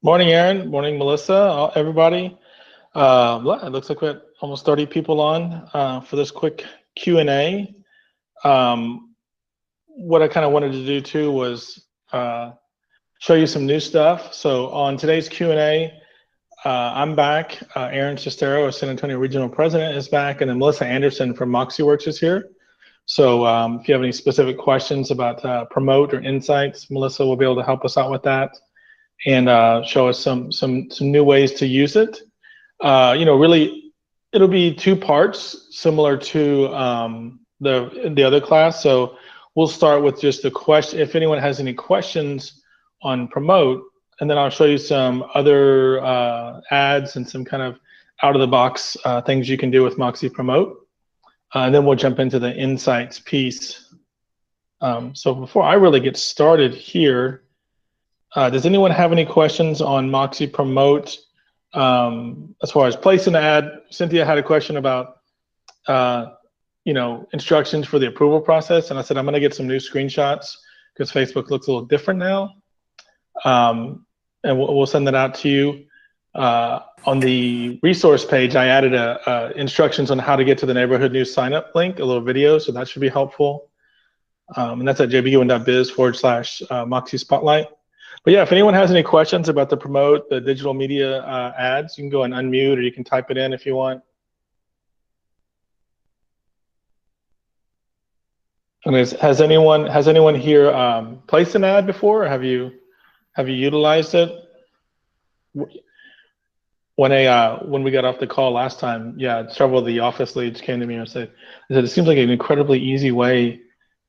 Morning, Aaron. Morning, Melissa. Everybody. It looks like we had almost 30 people on for this quick Q&A. What I kind of wanted to do too was show you some new stuff. So on today's Q&A, I'm back. Aaron Sestero, our San Antonio Regional President, is back, and then Melissa Anderson from Moxi is here. So if you have any specific questions about Promote or Insights, Melissa will be able to help us out with that and show us some new ways to use it. Really, it'll be two parts, similar to the other class. So we'll start with just the question. If anyone has any questions on Promote, and then I'll show you some other ads and some kind of out-of-the-box things you can do with Moxi Promote. And then we'll jump into the Insights piece. So before I really get started here, does anyone have any questions on Moxi Promote as far as placing an ad? Cynthia had a question about instructions for the approval process, and I said I'm going to get some new screenshots because Facebook looks a little different now, and we'll send that out to you. On the resource page, I added instructions on how to get to the neighborhood news sign up link, a little video, so that should be helpful. And that's at jbgoodwin.biz/Moxi Spotlight. But yeah, if anyone has any questions about the Promote, the digital media ads, you can go and unmute, or you can type it in if you want. And has anyone here placed an ad before, or have you utilized it? When we got off the call last time, yeah, several of the office leads came to me and said it seems like an incredibly easy way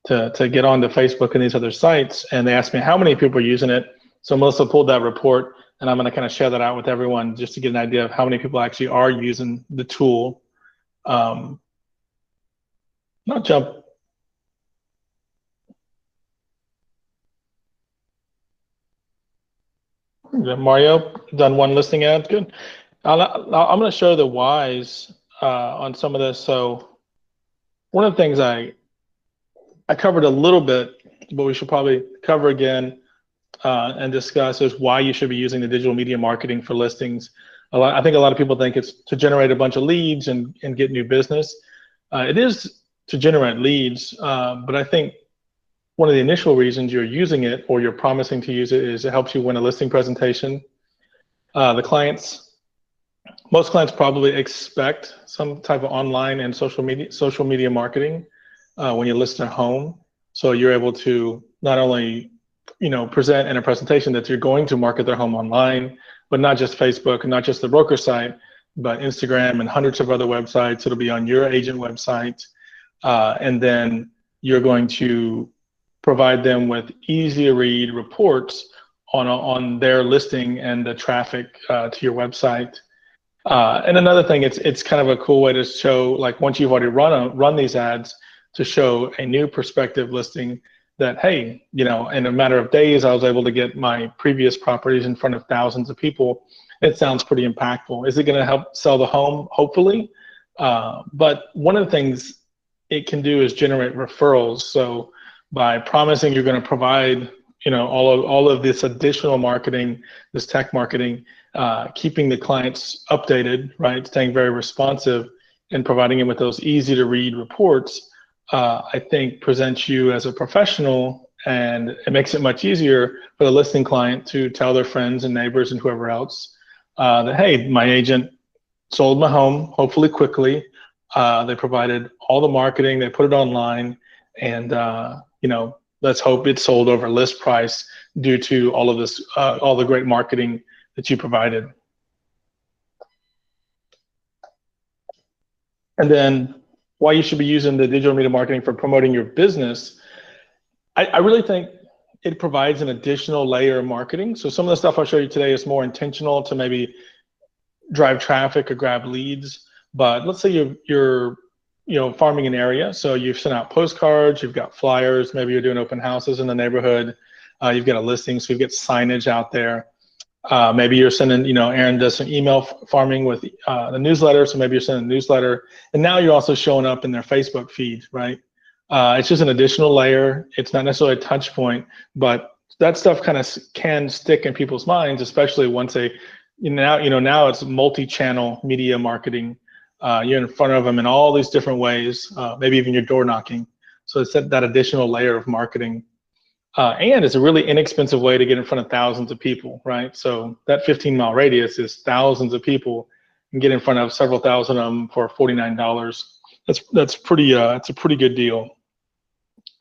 to get onto Facebook and these other sites, and they asked me how many people are using it. So Melissa pulled that report, and I'm going to kind of share that out with everyone just to get an idea of how many people actually are using the tool. Not jump. Mario done one listing ad. Good. I'm going to show the whys on some of this. So one of the things I covered a little bit, but we should probably cover again and discuss is why you should be using the digital media marketing for listings. I think a lot of people think it's to generate a bunch of leads and get new business. It is to generate leads, but I think one of the initial reasons you're using it or you're promising to use it is it helps you win a listing presentation. Most clients probably expect some type of online and social media marketing when you list their home. So you're able to not only present in a presentation that you're going to market their home online, but not just Facebook and not just the broker site, but Instagram and hundreds of other websites. It'll be on your agent website. And then you're going to provide them with easy to read reports on their listing and the traffic to your website. And another thing, it's kind of a cool way to show, like once you've already run these ads, to show a new prospective listing that, hey, in a matter of days, I was able to get my previous properties in front of thousands of people. It sounds pretty impactful. Is it going to help sell the home? Hopefully. But one of the things it can do is generate referrals. So by promising you're going to provide, all of this additional marketing, this tech marketing, keeping the clients updated, right, staying very responsive, and providing them with those easy to read reports, I think presents you as a professional, and it makes it much easier for the listing client to tell their friends and neighbors and whoever else that, hey, my agent sold my home, hopefully quickly. They provided all the marketing, they put it online, and let's hope it sold over list price due to all of this, all the great marketing that you provided. And then why you should be using the digital media marketing for promoting your business. I really think it provides an additional layer of marketing. So some of the stuff I'll show you today is more intentional to maybe drive traffic or grab leads. But let's say you're farming an area. So you've sent out postcards, you've got flyers, maybe you're doing open houses in the neighborhood. You've got a listing, so you've got signage out there. Maybe you're sending, Aaron does some email farming with the newsletter, so maybe you're sending a newsletter, and now you're also showing up in their Facebook feed, right? It's just an additional layer. It's not necessarily a touch point, but that stuff kind of can stick in people's minds, especially once they, now it's multi-channel media marketing. You're in front of them in all these different ways, maybe even your door knocking. So it's that additional layer of marketing. And it's a really inexpensive way to get in front of thousands of people, right? So that 15-mile radius is thousands of people, and get in front of several thousand of them for $49. That's pretty. It's a pretty good deal.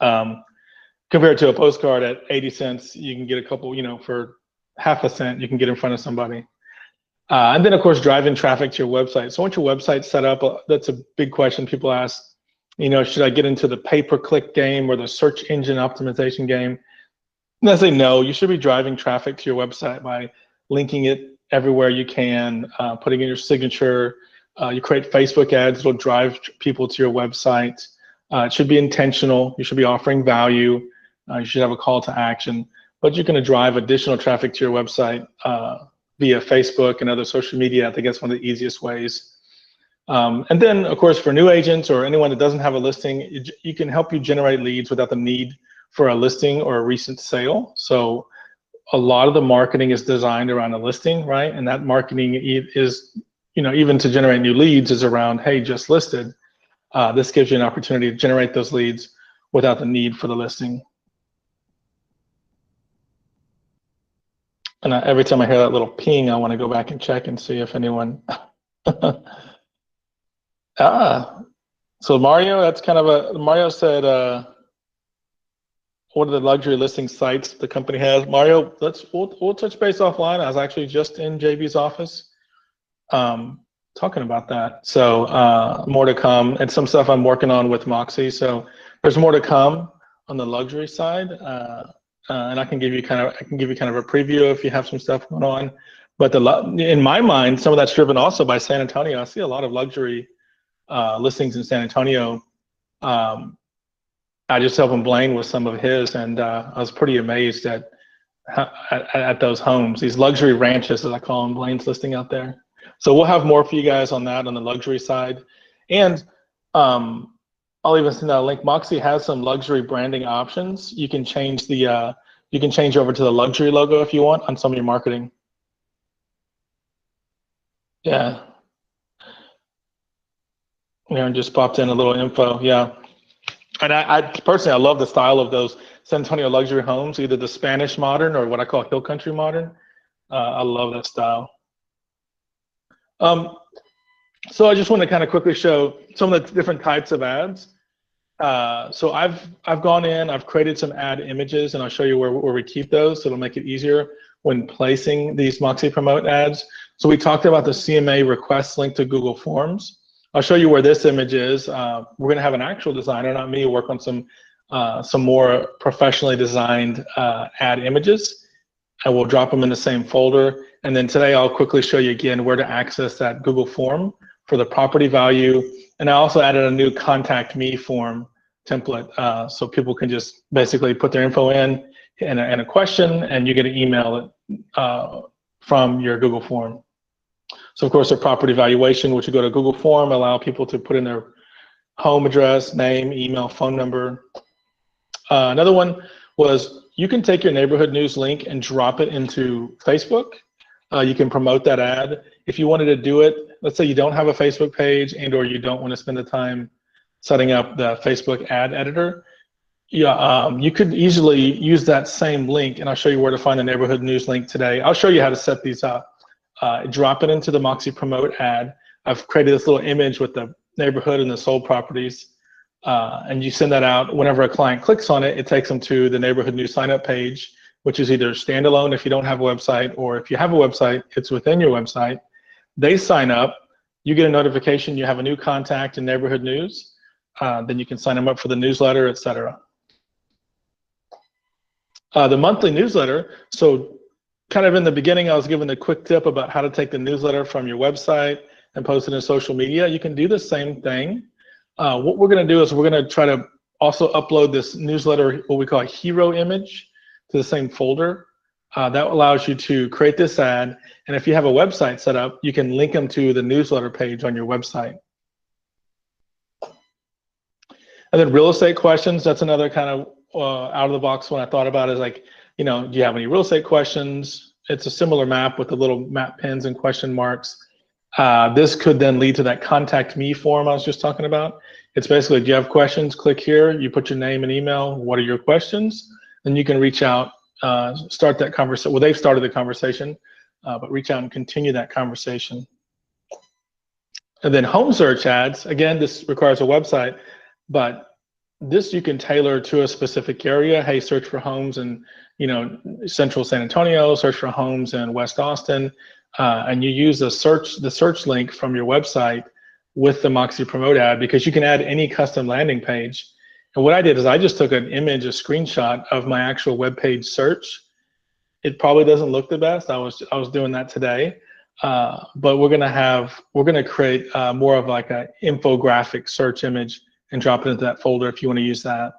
Compared to a postcard at 80 cents, you can get a couple. For half a cent, you can get in front of somebody. And then, of course, driving traffic to your website. So once your website's set up, that's a big question people ask. Should I get into the pay-per-click game or the search engine optimization game? And I say no. You should be driving traffic to your website by linking it everywhere you can, putting in your signature. You create Facebook ads that'll drive people to your website. It should be intentional. You should be offering value. You should have a call to action. But you're going to drive additional traffic to your website via Facebook and other social media. I think that's one of the easiest ways. And then, of course, for new agents or anyone that doesn't have a listing, you can help you generate leads without the need for a listing or a recent sale. So a lot of the marketing is designed around a listing, right? And that marketing is, even to generate new leads is around, hey, just listed. This gives you an opportunity to generate those leads without the need for the listing. And every time I hear that little ping, I want to go back and check and see if anyone. So Mario, that's kind of Mario said, what are the luxury listing sites the company has? Mario, we'll touch base offline. I was actually just in JB's office talking about that. So more to come, and some stuff I'm working on with Moxi. So there's more to come on the luxury side, and I can give you kind of a preview if you have some stuff going on. But in my mind, some of that's driven also by San Antonio. I see a lot of luxury listings in San Antonio. I just helped Blaine with some of his, and I was pretty amazed at those homes, these luxury ranches, as I call them, Blaine's listing out there. So we'll have more for you guys on that on the luxury side. And I'll even send out a link. Moxi has some luxury branding options. You can change over to the luxury logo if you want on some of your marketing. Yeah. Aaron just popped in a little info. Yeah. And I personally, I love the style of those San Antonio luxury homes, either the Spanish modern or what I call hill country modern. I love that style. So I just want to kind of quickly show some of the different types of ads. So I've gone in, I've created some ad images, and I'll show you where we keep those, so it'll make it easier when placing these Moxi Promote ads. So we talked about the CMA request link to Google Forms. I'll show you where this image is. We're going to have an actual designer, not me, work on some more professionally designed ad images, and we'll drop them in the same folder. And then today I'll quickly show you again where to access that Google form for the property value. And I also added a new contact me form template, so people can just basically put their info in and a question, and you get an email from your Google form. So of course, a property valuation, which you go to Google form, allow people to put in their home address, name, email, phone number. Another one was you can take your neighborhood news link and drop it into Facebook. You can promote that ad. If you wanted to do it, let's say you don't have a Facebook page and or you don't want to spend the time setting up the Facebook ad editor, you could easily use that same link, and I'll show you where to find the neighborhood news link today. I'll show you how to set these up. Drop it into the Moxi Promote ad. I've created this little image with the neighborhood and the sold properties, and you send that out. Whenever a client clicks on it, it takes them to the neighborhood news sign up page, which is either standalone if you don't have a website, or if you have a website, it's within your website. They sign up, you get a notification you have a new contact in neighborhood news, then you can sign them up for the newsletter, etc. The monthly newsletter, so kind of in the beginning, I was given a quick tip about how to take the newsletter from your website and post it in social media. You can do the same thing. What we're going to do is we're going to try to also upload this newsletter, what we call a hero image, to the same folder. That allows you to create this ad, and if you have a website set up, you can link them to the newsletter page on your website. And then real estate questions, that's another kind of out of the box one I thought about, is like, do you have any real estate questions? It's a similar map with the little map pins and question marks. This could then lead to that contact me form I was just talking about. It's basically, do you have questions? Click here, you put your name and email. What are your questions? Then you can reach out, start that conversation. Well, they've started the conversation, but reach out and continue that conversation. And then home search ads, again, this requires a website, but this you can tailor to a specific area. Hey, search for homes in, central San Antonio, search for homes in West Austin, and you use the search link from your website with the Moxi promote ad, because you can add any custom landing page. And what I did is I just took an image, a screenshot of my actual web page search. It probably doesn't look the best. I was doing that today. But we're gonna create more of like an infographic search image and drop it into that folder if you want to use that.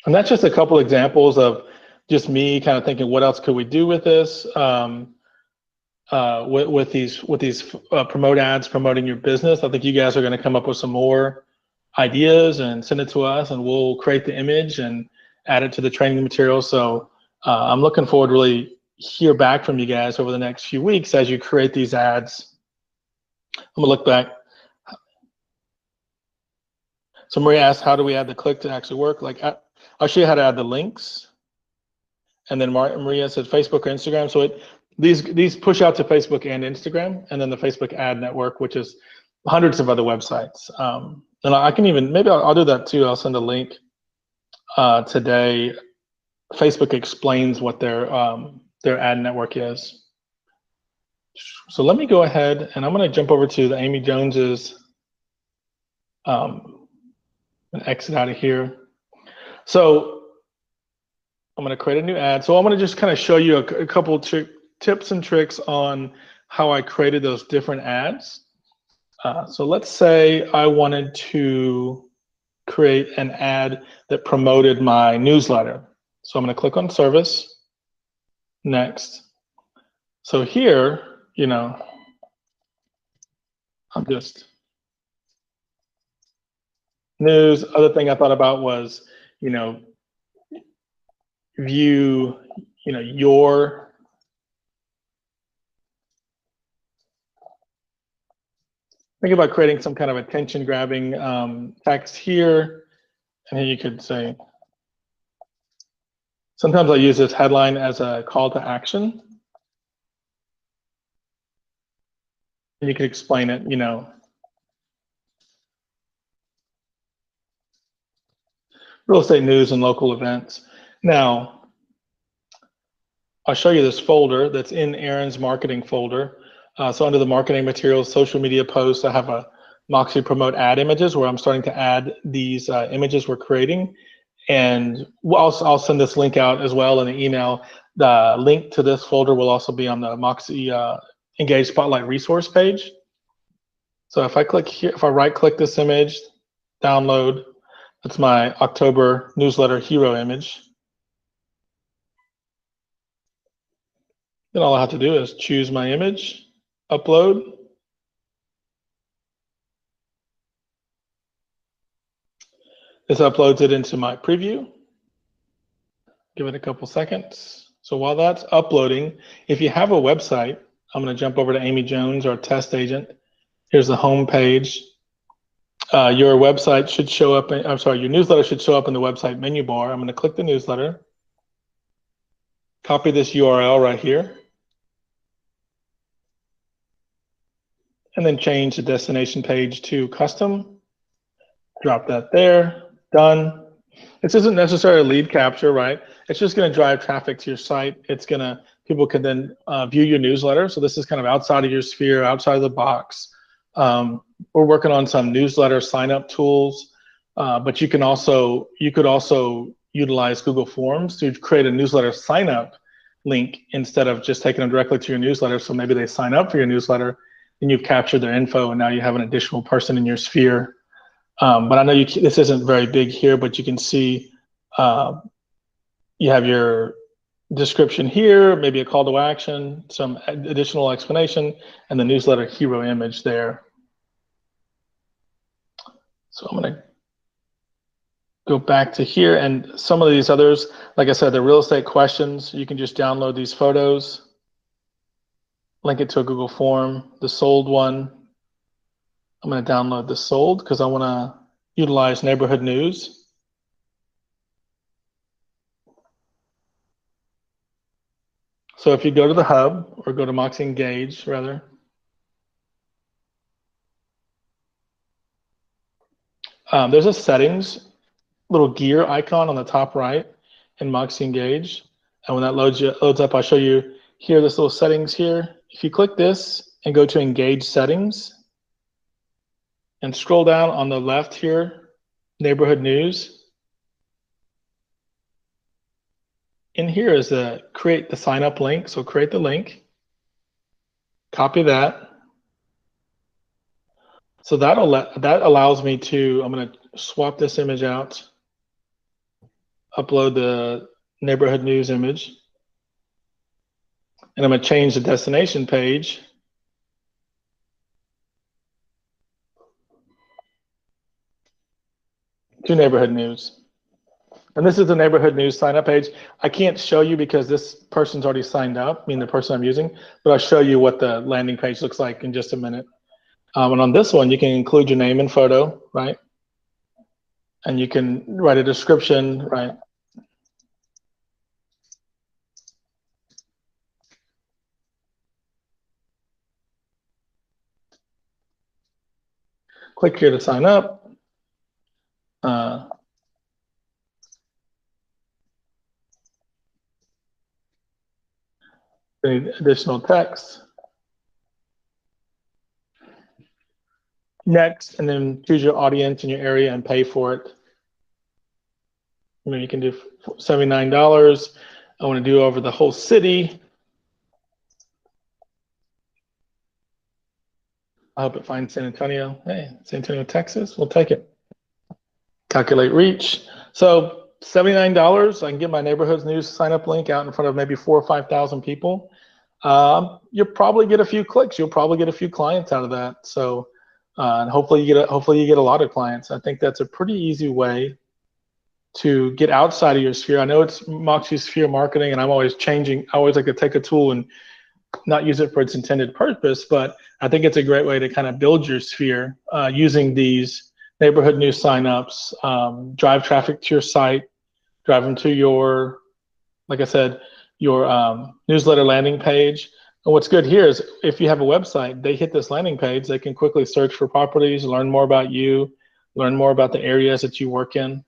And that's just a couple examples of just me kind of thinking, what else could we do with this? With these promote ads promoting your business. I think you guys are going to come up with some more ideas and send it to us, and we'll create the image and add it to the training material. So I'm looking forward to really hear back from you guys over the next few weeks as you create these ads. I'm gonna look back. So Maria asked, how do we add the click to actually work? Like, I'll show you how to add the links. And then Maria said Facebook or Instagram. So these push out to Facebook and Instagram, and then the Facebook ad network, which is hundreds of other websites. And I can even, maybe I'll do that too. I'll send a link today. Facebook explains what their ad network is. So let me go ahead and I'm going to jump over to the Amy Jones's and exit out of here. So I'm going to create a new ad. So I'm going to just kind of show you a couple tips and tricks on how I created those different ads. So let's say I wanted to create an ad that promoted my newsletter. So I'm going to click on service, next. So here, I'm just news. Other thing I thought about was, view, your think about creating some kind of attention grabbing text here. And here you could say, sometimes I use this headline as a call to action. And you can explain it, real estate news and local events. Now, I'll show you this folder that's in Aaron's marketing folder. So under the marketing materials, social media posts, I have a Moxi promote ad images where I'm starting to add these images we're creating. And I'll send this link out as well in the email. The link to this folder will also be on the Moxi Engage Spotlight resource page. So if I click here, if I right click this image, download, that's my October newsletter hero image. Then all I have to do is choose my image, upload. This uploads it into my preview. Give it a couple seconds. So while that's uploading, if you have a website, I'm going to jump over to Amy Jones, our test agent. Here's the home page. Your website should show up, your newsletter should show up in the website menu bar. I'm going to click the newsletter, copy this URL right here, and then change the destination page to custom. Drop that there, done. This isn't necessarily lead capture, right? It's just going to drive traffic to your site. People can then view your newsletter. So this is kind of outside of your sphere, outside of the box. We're working on some newsletter sign-up tools, but you could also utilize Google Forms to create a newsletter sign-up link instead of just taking them directly to your newsletter. So maybe they sign up for your newsletter, and you've captured their info, and now you have an additional person in your sphere. But I know this isn't very big here, but you can see you have your description here, maybe a call to action, some additional explanation, and the newsletter hero image there. So I'm going to go back to here, and some of these others, like I said, the real estate questions, you can just download these photos, link it to a Google form. The sold one, I'm going to download the sold because I want to utilize neighborhood news. So if you go to the hub, or go to Moxi Engage rather, there's a settings little gear icon on the top right in Moxi Engage. And when that loads up, I'll show you here, this little settings here. If you click this and go to Engage Settings and scroll down on the left here, Neighborhood News. In here is the create the sign up link. So create the link, copy that. So that allows me to, I'm going to swap this image out, upload the neighborhood news image, and I'm going to change the destination page to neighborhood news. And this is the neighborhood news sign up page. I can't show you because this person's already signed up, I mean the person I'm using, but I'll show you what the landing page looks like in just a minute. And on this one, you can include your name and photo, right? And you can write a description, right? Click here to sign up. Any additional text. Next, and then choose your audience in your area and pay for it. You know, you can do $79. I want to do over the whole city. I hope it finds San Antonio. Hey, San Antonio, Texas, we'll take it. Calculate reach. So $79, I can get my neighborhood's news sign up link out in front of maybe 4,000 or 5,000 people. You'll probably get a few clicks. You'll probably get a few clients out of that. So, and hopefully you get a lot of clients. I think that's a pretty easy way to get outside of your sphere. I know it's Moxi sphere marketing, and I'm always changing. I always like to take a tool and not use it for its intended purpose, but I think it's a great way to kind of build your sphere using these neighborhood news signups, drive traffic to your site, drive them to your, like I said, your newsletter landing page. And what's good here is if you have a website, they hit this landing page, they can quickly search for properties, learn more about you, learn more about the areas that you work in.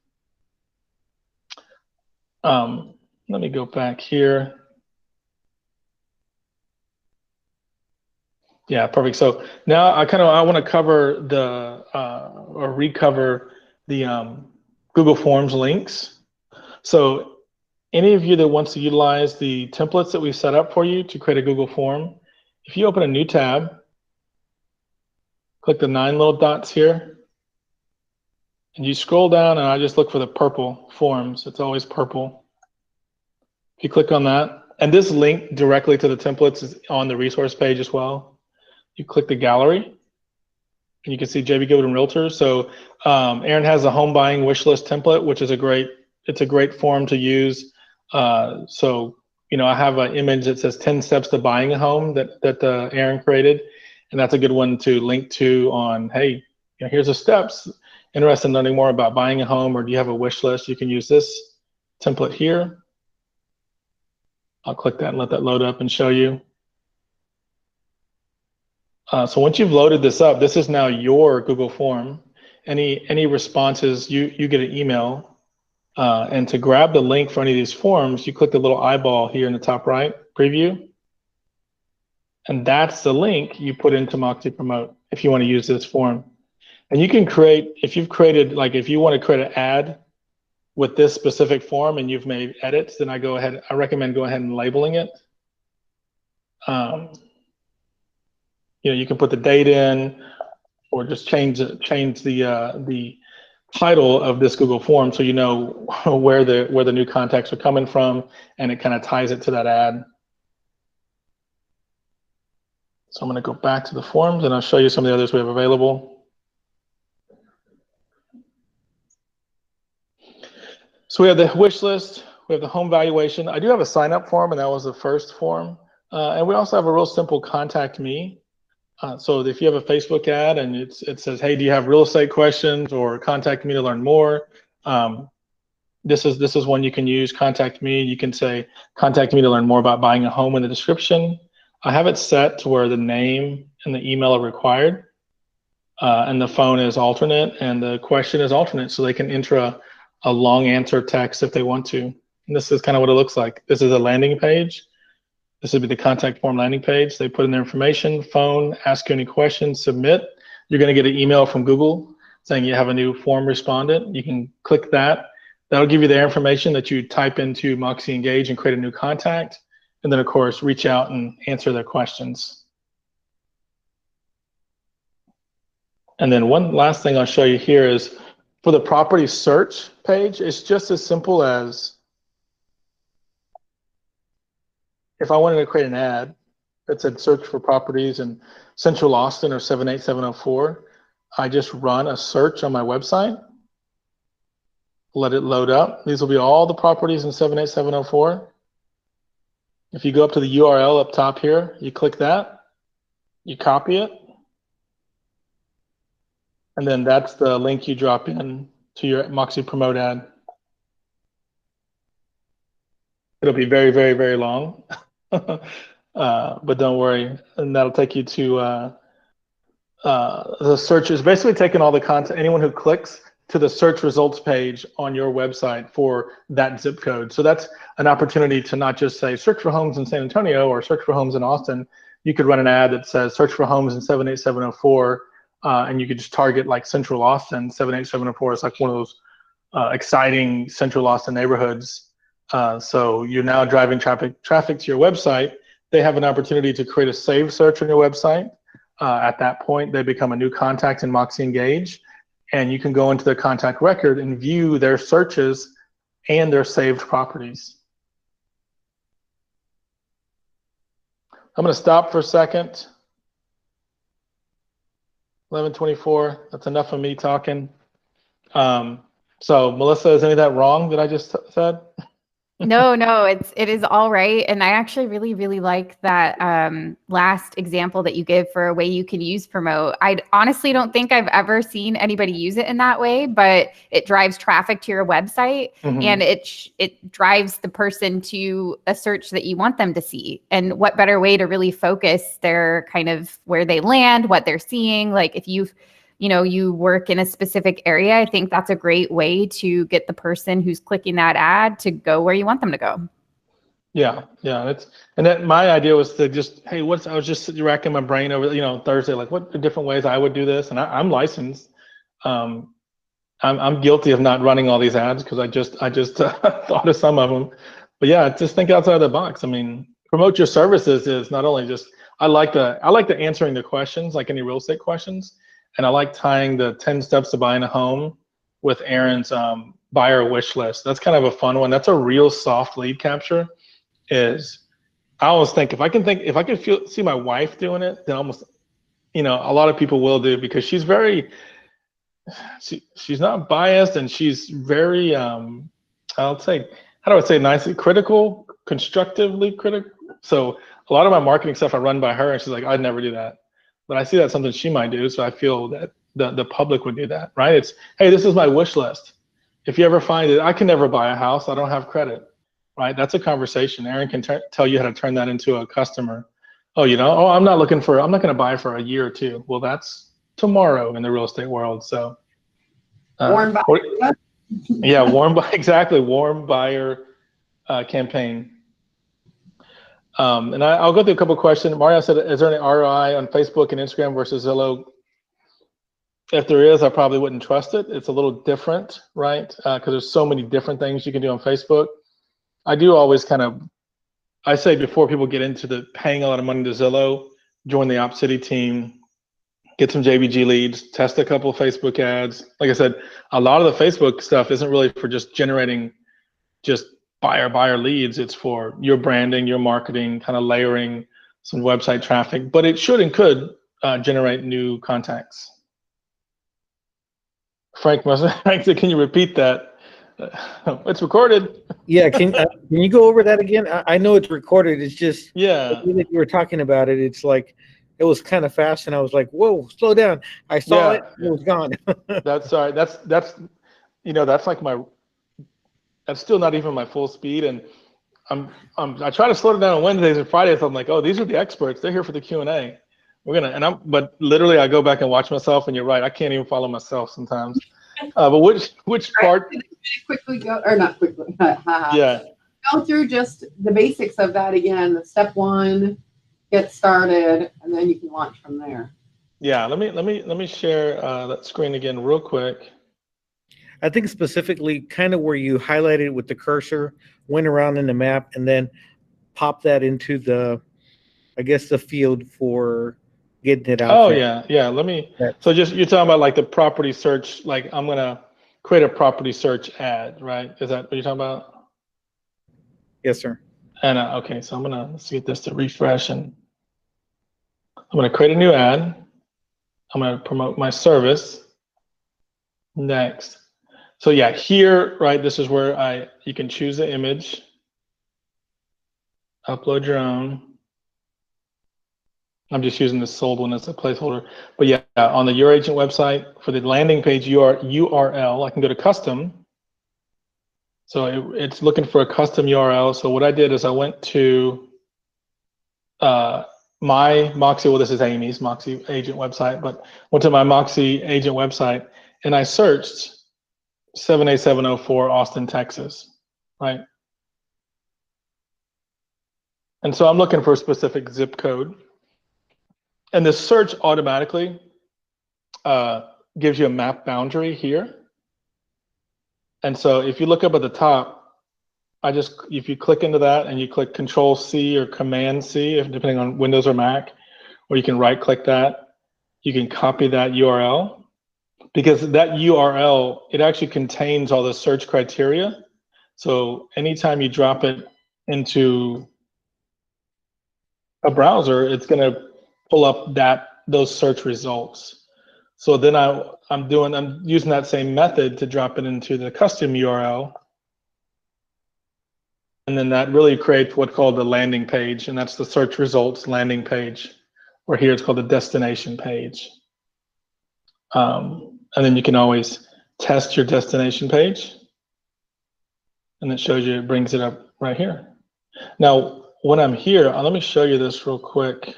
Let me go back here. Yeah, perfect. So now I want to cover the or recover the Google Forms links. So any of you that wants to utilize the templates that we set up for you to create a Google form, if you open a new tab, click the 9 little dots here, and you scroll down, and I just look for the purple forms. It's always purple. If you click on that, and this link directly to the templates is on the resource page as well. You click the gallery, and you can see JBGoodwin Realtors. So Aaron has a home buying wish list template, which is a great form to use. So you know, I have an image that says 10 steps to buying a home that Aaron created, and that's a good one to link to on, hey, you know, here's the steps. Interested in learning more about buying a home, or do you have a wish list? You can use this template here. I'll click that and let that load up and show you. So once you've loaded this up, this is now your Google form. Any responses, you get an email. And to grab the link for any of these forms, you click the little eyeball here in the top right, preview. And that's the link you put into Moxi Promote if you want to use this form. And you can create, if you've created, like if you want to create an ad with this specific form and you've made edits, then I recommend go ahead and labeling it. You know, you can put the date in, or just change the title of this Google form so you know where the new contacts are coming from, and it kind of ties it to that ad. So I'm going to go back to the forms, and I'll show you some of the others we have available. So we have the wish list, we have the home valuation. I do have a sign up form, and that was the first form. And we also have a real simple contact me. So if you have a Facebook ad and it says, hey, do you have real estate questions or contact me to learn more? This is one you can use, contact me. You can say, contact me to learn more about buying a home in the description. I have it set to where the name and the email are required, and the phone is alternate, and the question is alternate, so they can enter a long answer text if they want to. And this is kind of what it looks like. This is a landing page. This would be the contact form landing page. They put in their information, phone, ask you any questions, submit. You're going to get an email from Google saying you have a new form respondent. You can click that. That'll give you their information that you type into Moxi Engage and create a new contact. And then, of course, reach out and answer their questions. And then one last thing I'll show you here is for the property search page, it's just as simple as if I wanted to create an ad that said search for properties in Central Austin or 78704, I just run a search on my website, let it load up. These will be all the properties in 78704. If you go up to the URL up top here, you click that, you copy it, and then that's the link you drop in to your Moxi Promote ad. It'll be very, very, very long. But don't worry, and that'll take you to the searches. Basically taking all the content, anyone who clicks to the search results page on your website for that zip code. So that's an opportunity to not just say search for homes in San Antonio or search for homes in Austin. You could run an ad that says search for homes in 78704, and you could just target like Central Austin. 78704 is like one of those exciting Central Austin neighborhoods. So you're now driving traffic to your website. They have an opportunity to create a saved search on your website. At that point, they become a new contact in Moxi Engage, and you can go into their contact record and view their searches and their saved properties. I'm going to stop for a second. 11:24. That's enough of me talking. So Melissa, is any of that wrong that I just said? No, it is all right. And I actually really like that last example that you give for a way you can use Promote. I honestly don't think I've ever seen anybody use it in that way, but it drives traffic to your website, and it drives the person to a search that you want them to see. And what better way to really focus their kind of where they land, what they're seeing. Like if you work in a specific area, I think that's a great way to get the person who's clicking that ad to go where you want them to go. Yeah. My idea was to just, hey, I was just racking my brain over, Thursday, like what are different ways I would do this? And I'm licensed. I'm guilty of not running all these ads because I just thought of some of them. But yeah, just think outside the box. I mean, promote your services is not only just, I like the answering the questions, like any real estate questions. And I like tying the 10 steps to buying a home with Aaron's buyer wish list. That's kind of a fun one. That's a real soft lead capture. I always think if I can see my wife doing it, then almost, a lot of people will do, because she's she's not biased, and she's very, I'll say, how do I say nicely, critical, constructively critical. So a lot of my marketing stuff I run by her, and she's like, I'd never do that. But I see that's something she might do, so I feel that the public would do that, right? It's, hey, this is my wish list. If you ever find it, I can never buy a house, I don't have credit, right? That's a conversation. Aaron can tell you how to turn that into a customer. I'm not going to buy for a year or two. Well, that's tomorrow in the real estate world. So, warm buyer. Yeah, exactly, warm buyer campaign. And I'll go through a couple of questions. Mario said, is there any ROI on Facebook and Instagram versus Zillow? If there is, I probably wouldn't trust it. It's a little different, right? Because there's so many different things you can do on Facebook. I do always I say before people get into paying a lot of money to Zillow, join the OpCity team, get some JBG leads, test a couple of Facebook ads. Like I said, a lot of the Facebook stuff isn't really for just generating just buyer leads. It's for your branding, your marketing, kind of layering some website traffic, but it should and could generate new contacts. Frank said, can you repeat that? It's recorded. Yeah, can you go over that again? I know it's recorded. It's just Yeah. the way that you were talking about it. It's like it was kind of fast, and I was like, "Whoa, slow down!" I saw it, it was gone. That's all right. That's that's like that's still not even my full speed, and I try to slow it down on Wednesdays and Fridays. So I'm like, oh, these are the experts. They're here for the Q&A. But literally I go back and watch myself, and you're right. I can't even follow myself sometimes. But which part? Quickly go, or not quickly. Yeah. Go through just the basics of that again. Step 1, get started, and then you can launch from there. Yeah. Let me share that screen again real quick. I think specifically kind of where you highlighted it with the cursor, went around in the map, and then pop that into the, I guess, the field for getting it out. Oh, there. Yeah. Let me. So just you're talking about like the property search. Like I'm gonna create a property search ad, right? Is that what you're talking about? Yes, sir. And okay, so let's get this to refresh, and I'm gonna create a new ad. I'm gonna promote my service. Next. So yeah, here, right, this is where you can choose the image, upload your own. I'm just using the sold one as a placeholder. But yeah, on the Your Agent website, for the landing page URL, I can go to custom. So it's looking for a custom URL. So what I did is I went to my Moxi, well, this is Amy's Moxi Agent website, but went to my Moxi Agent website, and I searched 78704 Austin, Texas, right? And so I'm looking for a specific zip code. And the search automatically gives you a map boundary here. And so if you look up at the top, if you click into that and you click Control C or Command C, depending on Windows or Mac, or you can right click that, you can copy that URL. Because that URL, it actually contains all the search criteria. So anytime you drop it into a browser, it's going to pull up those search results. So then I'm using that same method to drop it into the custom URL. And then that really creates what's called the landing page, and that's the search results landing page, or here it's called the destination page. And then you can always test your destination page, and it shows you, it brings it up right here. Now, when I'm here, let me show you this real quick.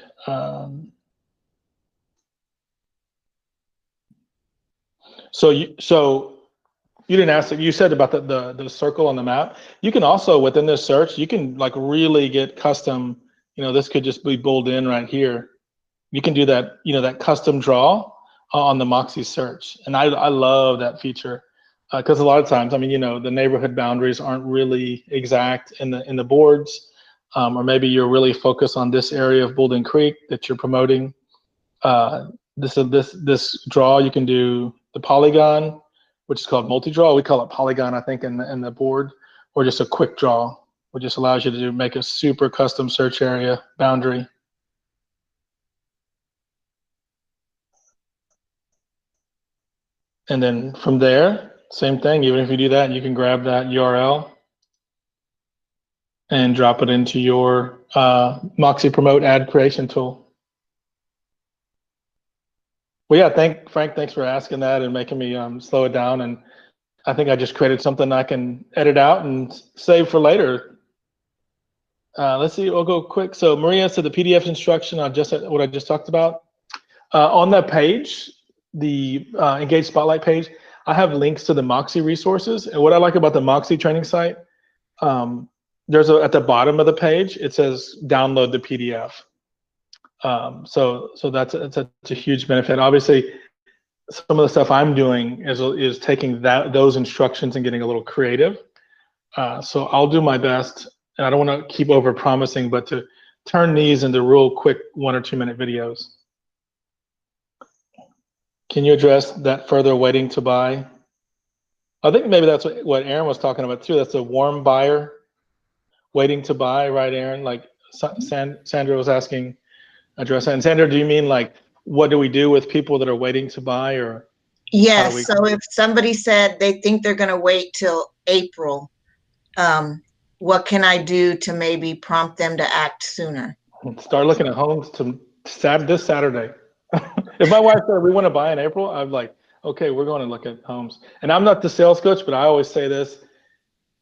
So you didn't ask, you said about the circle on the map. You can also, within this search, you can like really get custom, this could just be bold in right here. You can do that, that custom draw on the Moxi search. And I love that feature because a lot of times, the neighborhood boundaries aren't really exact in the boards, or maybe you're really focused on this area of Bouldin Creek that you're promoting. This draw, you can do the polygon, which is called multi-draw. We call it polygon, I think, in the board, or just a quick draw, which just allows you to make a super custom search area boundary. And then from there, same thing, even if you do that, you can grab that URL and drop it into your Moxi Promote ad creation tool. Well, yeah, Frank, thanks for asking that and making me slow it down. And I think I just created something I can edit out and save for later. Let's see, we'll go quick. So Maria said the PDF instruction on what I just talked about. On that page, the Engage Spotlight page, I have links to the Moxi resources. And what I like about the Moxi training site, there's at the bottom of the page, it says download the PDF. So that's a huge benefit. Obviously, some of the stuff I'm doing is taking those instructions and getting a little creative. So I'll do my best, and I don't want to keep over promising, but to turn these into real quick 1 or 2 minute videos. Can you address that further waiting to buy? I think maybe that's what Aaron was talking about too. That's a warm buyer waiting to buy, right, Aaron? Like Sandra was asking, address that. And Sandra, do you mean like, what do we do with people that are waiting to buy, or Yes, so if somebody said they think they're going to wait till April, what can I do to maybe prompt them to act sooner? Start looking at homes this Saturday. If my wife said we want to buy in April, I'm like, okay, we're going to look at homes. And I'm not the sales coach, but I always say this.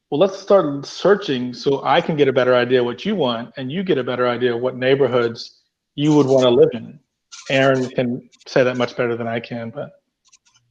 Well, let's start searching so I can get a better idea what you want, and you get a better idea of what neighborhoods you would want to live in. Aaron can say that much better than I can, but.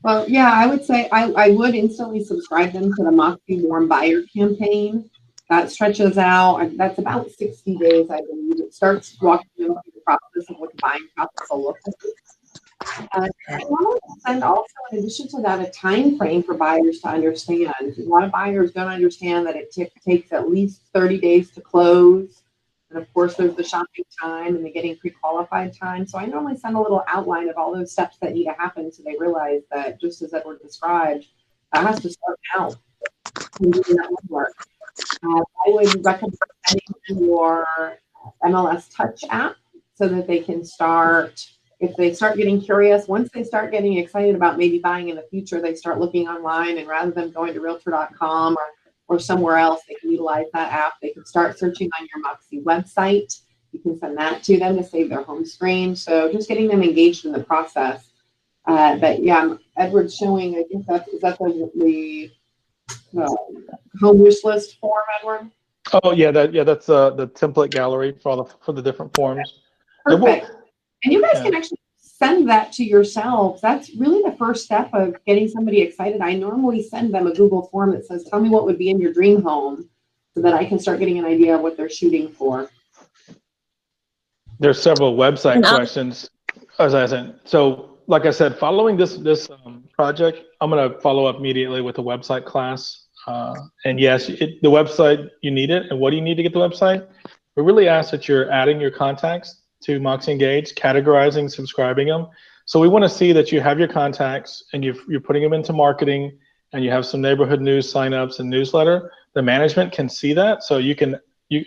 Well, yeah, I would say I would instantly subscribe them to the Moxi Warm Buyer campaign. That stretches out, that's about 60 days, I believe. It starts walking them through the process of what the buying process will look like. I want to send also, in addition to that, a time frame for buyers to understand. A lot of buyers don't understand that it takes at least 30 days to close. And of course, there's the shopping time and the getting pre-qualified time. So I normally send a little outline of all those steps that need to happen so they realize that, just as Edward described, that has to start now. And doing that work. I would recommend sending your MLS Touch app so that they can start, if they start getting curious, once they start getting excited about maybe buying in the future, they start looking online, and rather than going to realtor.com or somewhere else, they can utilize that app. They can start searching on your Moxi website. You can send that to them to save their home screen. So just getting them engaged in the process. But yeah, Edward's showing, I think is that the home wish list form, Edward? Oh yeah, that's the template gallery for the different forms. Perfect. And you guys can actually send that to yourselves. That's really the first step of getting somebody excited. I normally send them a Google form that says, tell me what would be in your dream home, so that I can start getting an idea of what they're shooting for. There's several website questions, as I said. So like I said, following this project, I'm going to follow up immediately with a website class. And yes, the website, you need it. And what do you need to get the website? We really ask that you're adding your contacts to Moxi Engage, categorizing, subscribing them. So we want to see that you have your contacts and you're putting them into marketing, and you have some neighborhood news signups and newsletter. The management can see that. So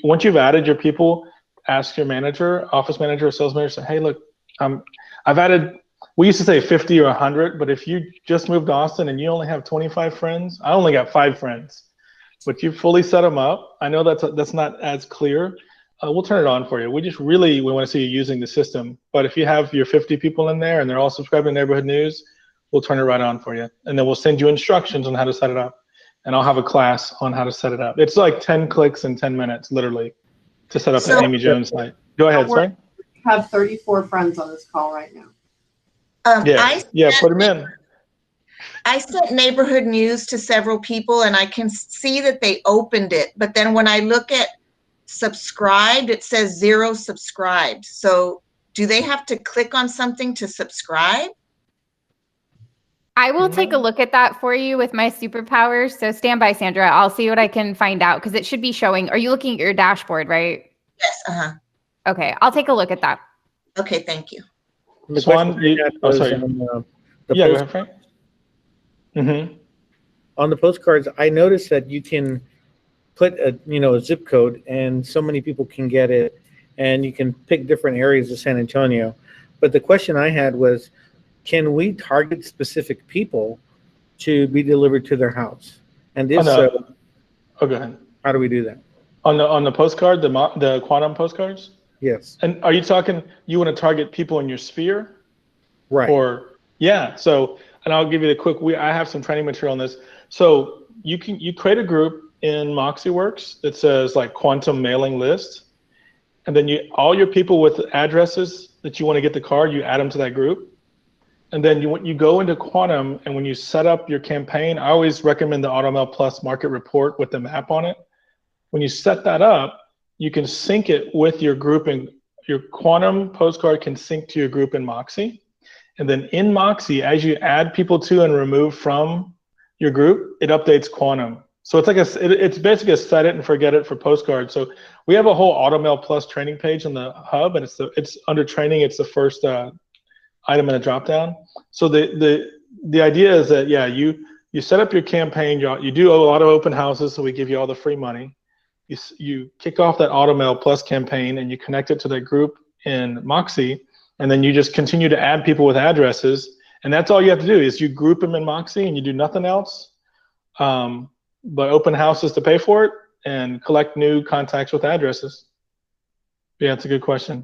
once you've added your people, ask your manager, office manager, or sales manager, say, hey, look, I've added, we used to say 50 or 100, but if you just moved to Austin and you only have 25 friends, I only got 5 friends, but you fully set them up. I know that's not as clear. We'll turn it on for you. We want to see you using the system. But if you have your 50 people in there and they're all subscribed to neighborhood news, we'll turn it right on for you. And then we'll send you instructions on how to set it up. And I'll have a class on how to set it up. It's like 10 clicks in 10 minutes, literally, to set up an Amy Jones site. Go ahead, sorry. I have 34 friends on this call right now. Put them in. I sent neighborhood news to several people, and I can see that they opened it. But then when I look at subscribed, it says 0 subscribed. So do they have to click on something to subscribe? I will take a look at that for you with my superpowers. So stand by, Sandra. I'll see what I can find out, because it should be showing. Are you looking at your dashboard, right? Yes. Okay, I'll take a look at that. Okay, thank you. Swan, sorry. Go ahead, Frank. On the postcards, I noticed that you can put a zip code, and so many people can get it, and you can pick different areas of San Antonio. But the question I had was, can we target specific people to be delivered to their house? And if so, go ahead. How do we do that? On the postcard, the quantum postcards? Yes. And are you talking, you want to target people in your sphere? Right. So, and I'll give you the quick, I have some training material on this. So you create a group in MoxiWorks that says like quantum mailing list. And then all your people with addresses that you want to get the card, you add them to that group. And then you go into Quantum, and when you set up your campaign, I always recommend the AutoMail Plus market report with the map on it. When you set that up, you can sync it with your group, and your Quantum postcard can sync to your group in Moxi. And then in Moxi, as you add people to and remove from your group, it updates Quantum. So it's like it's basically a set it and forget it for postcards. So we have a whole AutoMail Plus training page on the hub, and it's under training. It's the first item in the dropdown. So the idea is that you set up your campaign. You do a lot of open houses, so we give you all the free money. You kick off that AutoMail Plus campaign, and you connect it to that group in Moxi, and then you just continue to add people with addresses. And that's all you have to do is you group them in Moxi and you do nothing else, but open houses to pay for it and collect new contacts with addresses. Yeah, that's a good question.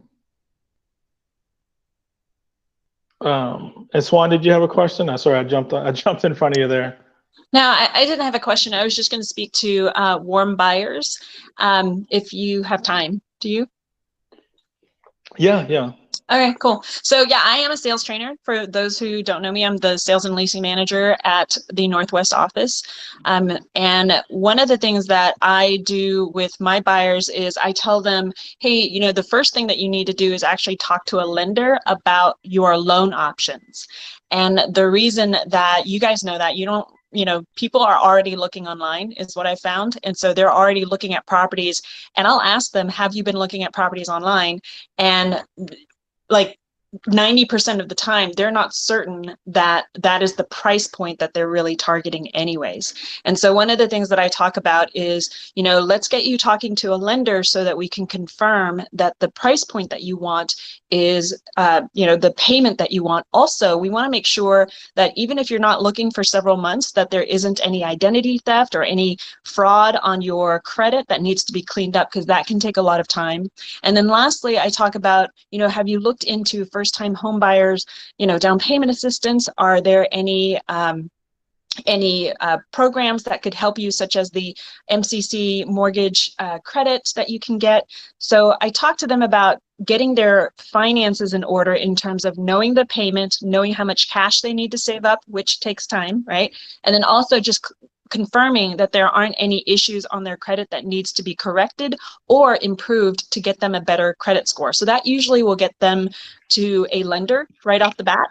And Swan, did you have a question? I'm sorry, I jumped in front of you there. No, I didn't have a question. I was just going to speak to warm buyers. If you have time, do you? Yeah. Okay, cool. So yeah, I am a sales trainer. For those who don't know me, I'm the sales and leasing manager at the Northwest office. And one of the things that I do with my buyers is I tell them, hey, the first thing that you need to do is actually talk to a lender about your loan options. And the reason that you guys know that people are already looking online is what I found. And so they're already looking at properties, and I'll ask them, have you been looking at properties online? And like 90% of the time, they're not certain that that is the price point that they're really targeting anyways. And so one of the things that I talk about is, let's get you talking to a lender so that we can confirm that the price point that you want is, the payment that you want. Also, we want to make sure that even if you're not looking for several months, that there isn't any identity theft or any fraud on your credit that needs to be cleaned up, because that can take a lot of time. And then lastly, I talk about, have you looked into first-time home buyers, down payment assistance? Are there any programs that could help you, such as the MCC mortgage credits that you can get? So I talk to them about getting their finances in order in terms of knowing the payment, knowing how much cash they need to save up, which takes time, right? And then also just confirming that there aren't any issues on their credit that needs to be corrected or improved to get them a better credit score. So that usually will get them to a lender right off the bat.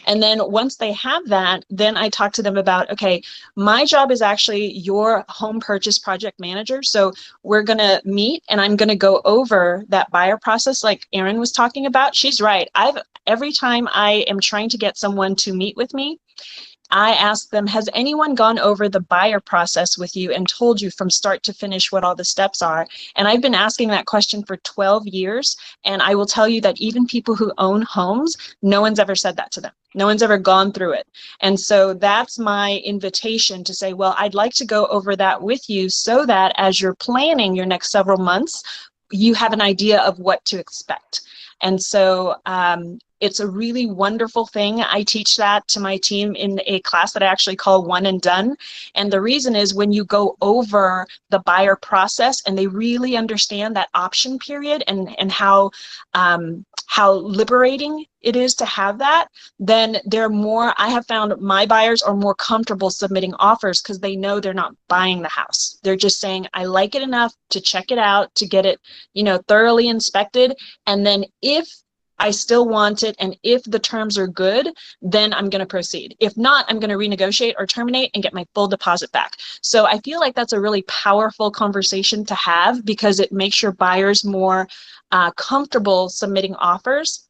And then once they have that, then I talk to them about, okay, my job is actually your home purchase project manager. So we're going to meet and I'm going to go over that buyer process like Erin was talking about. She's right. Every time I am trying to get someone to meet with me, I ask them, has anyone gone over the buyer process with you and told you from start to finish what all the steps are? And I've been asking that question for 12 years. And I will tell you that even people who own homes, no one's ever said that to them. No one's ever gone through it. And so that's my invitation to say, well, I'd like to go over that with you so that as you're planning your next several months, you have an idea of what to expect. And so it's a really wonderful thing. I teach that to my team in a class that I actually call One and Done. And the reason is when you go over the buyer process and they really understand that option period and how liberating it is to have that, then I have found my buyers are more comfortable submitting offers because they know they're not buying the house. They're just saying, I like it enough to check it out, to get it, thoroughly inspected. And then if I still want it, and if the terms are good, then I'm going to proceed. If not, I'm going to renegotiate or terminate and get my full deposit back. So I feel like that's a really powerful conversation to have because it makes your buyers more comfortable submitting offers.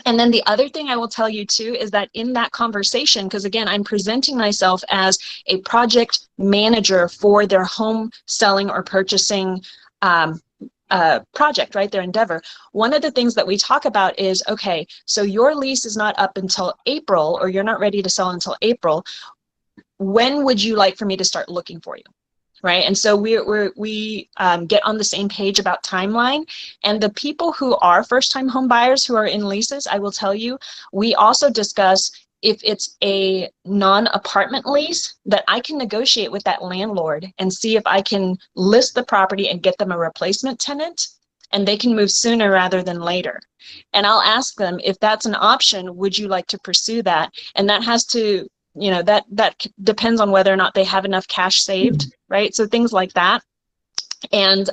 And then the other thing I will tell you too is that in that conversation, because again, I'm presenting myself as a project manager for their home selling or purchasing project, right, their endeavor. One of the things that we talk about is, okay, so your lease is not up until April, or you're not ready to sell until April. When would you like for me to start looking for you? Right. And so we get on the same page about timeline. And the people who are first-time home buyers who are in leases, I will tell you, we also discuss if it's a non-apartment lease that I can negotiate with that landlord and see if I can list the property and get them a replacement tenant, and they can move sooner rather than later. And I'll ask them, if that's an option, would you like to pursue that? And that has to, that depends on whether or not they have enough cash saved, right? So things like that. And